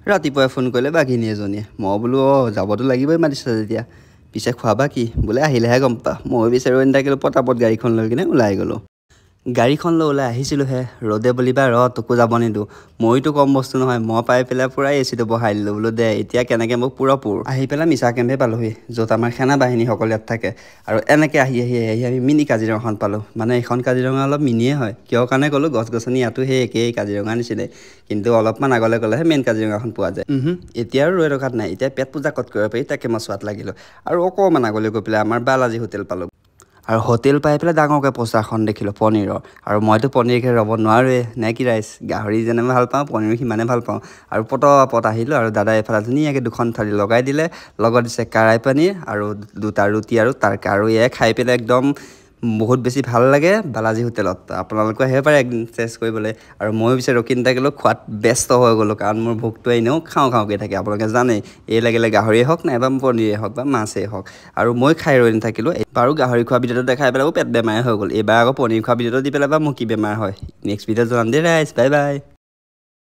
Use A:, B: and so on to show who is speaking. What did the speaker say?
A: ৰাতিপুৱাই ফোন কৰিলে বাঘিনী এজনীয়ে মই বোলো যাবতো লাগিবই মাতিছে যেতিয়া পিছে খোৱাবা কি বোলে আহিলেহে গম পা মই বিচাৰো নাথাকিলোঁ পটাপট গাড়ীখন লৈ কিনে ওলাই গ'লোঁ গাড়ীখন লৈ ওলাই আহিছিলোঁহে ৰ'দে বুলিবা তোকো যাব নিদিওঁ মইতো কম বস্তু নহয় মই পাই পেলাই পূৰা এচিটো বহাই দিলোঁ বোলো দে এতিয়া কেনেকৈ মোক পূৰা পুৰ আহি পেলাই মিছা কেম্পে পালোঁহি য'ত আমাৰ সেনা বাহিনীসকল ইয়াত থাকে আৰু এনেকৈ আহি আমি মিনি কাজিৰঙাখন পালোঁ মানে এইখন কাজিৰঙা অলপ মিনিয়ে হয় কিয় কাৰণে ক'লোঁ গছ গছনি ইয়াতো সেই একেই কাজিৰঙা নিচিনাই কিন্তু অলপমান আগলৈ গ'লেহে মেইন কাজিৰঙাখন পোৱা যায় এতিয়া আৰু ৰৈ ৰখাত নাই এতিয়া পেট পূজা ক'ত কৰিব পাৰি তাকে মই চোৱাত লাগিলোঁ আৰু অকণমান আগলৈ গৈ পেলাই আমাৰ বালাজী হোটেল পালোঁ আৰু হোটেল পাই পেলাই ডাঙৰকৈ পোষ্টাৰখন দেখিলোঁ পনীৰৰ আৰু মইতো পনীৰ খাই ৰ'ব নোৱাৰোৱেই নে কি ৰাইজ গাহৰি যেনে ভাল পাওঁ পনীৰ সিমানে ভাল পাওঁ আৰু পট আহিলোঁ আৰু দাদাই এইফালে ধুনীয়াকৈ দুখন থালি লগাই দিলে লগত দিছে কাৰাই পনীৰ আৰু দুটা ৰুটি আৰু তাৰকা আৰু এয়াই খাই পেলাই একদম বহুত বেছি ভাল লাগে বালাজী হোটেলত আপোনালোকে আহিব পাৰে একদিন টেষ্ট কৰিবলৈ আৰু ময়ো পিছে ৰখি নাথাকিলোঁ খোৱাত ব্যস্ত হৈ গ'লোঁ কাৰণ মোৰ ভোকটো এনেও খাওঁকৈ থাকে আপোনালোকে জানেই এই লাগিলে গাহৰিয়ে হওক নাইবা পনীৰে হওক বা মাছেই হওক আৰু মই খাই ৰৈ নাথাকিলোঁ বাৰু গাহৰি খোৱা ভিডিঅ'টো দেখাই পেলাই পেট বেমাৰে হৈ গ'ল এইবাৰ আকৌ পনীৰ খোৱা ভিডিঅ'টো দি পেলাই বা মোৰ কি বেমাৰ হয় নেক্সট ভিডিঅ'ত জনাম দেই ৰাইজ বাই বাই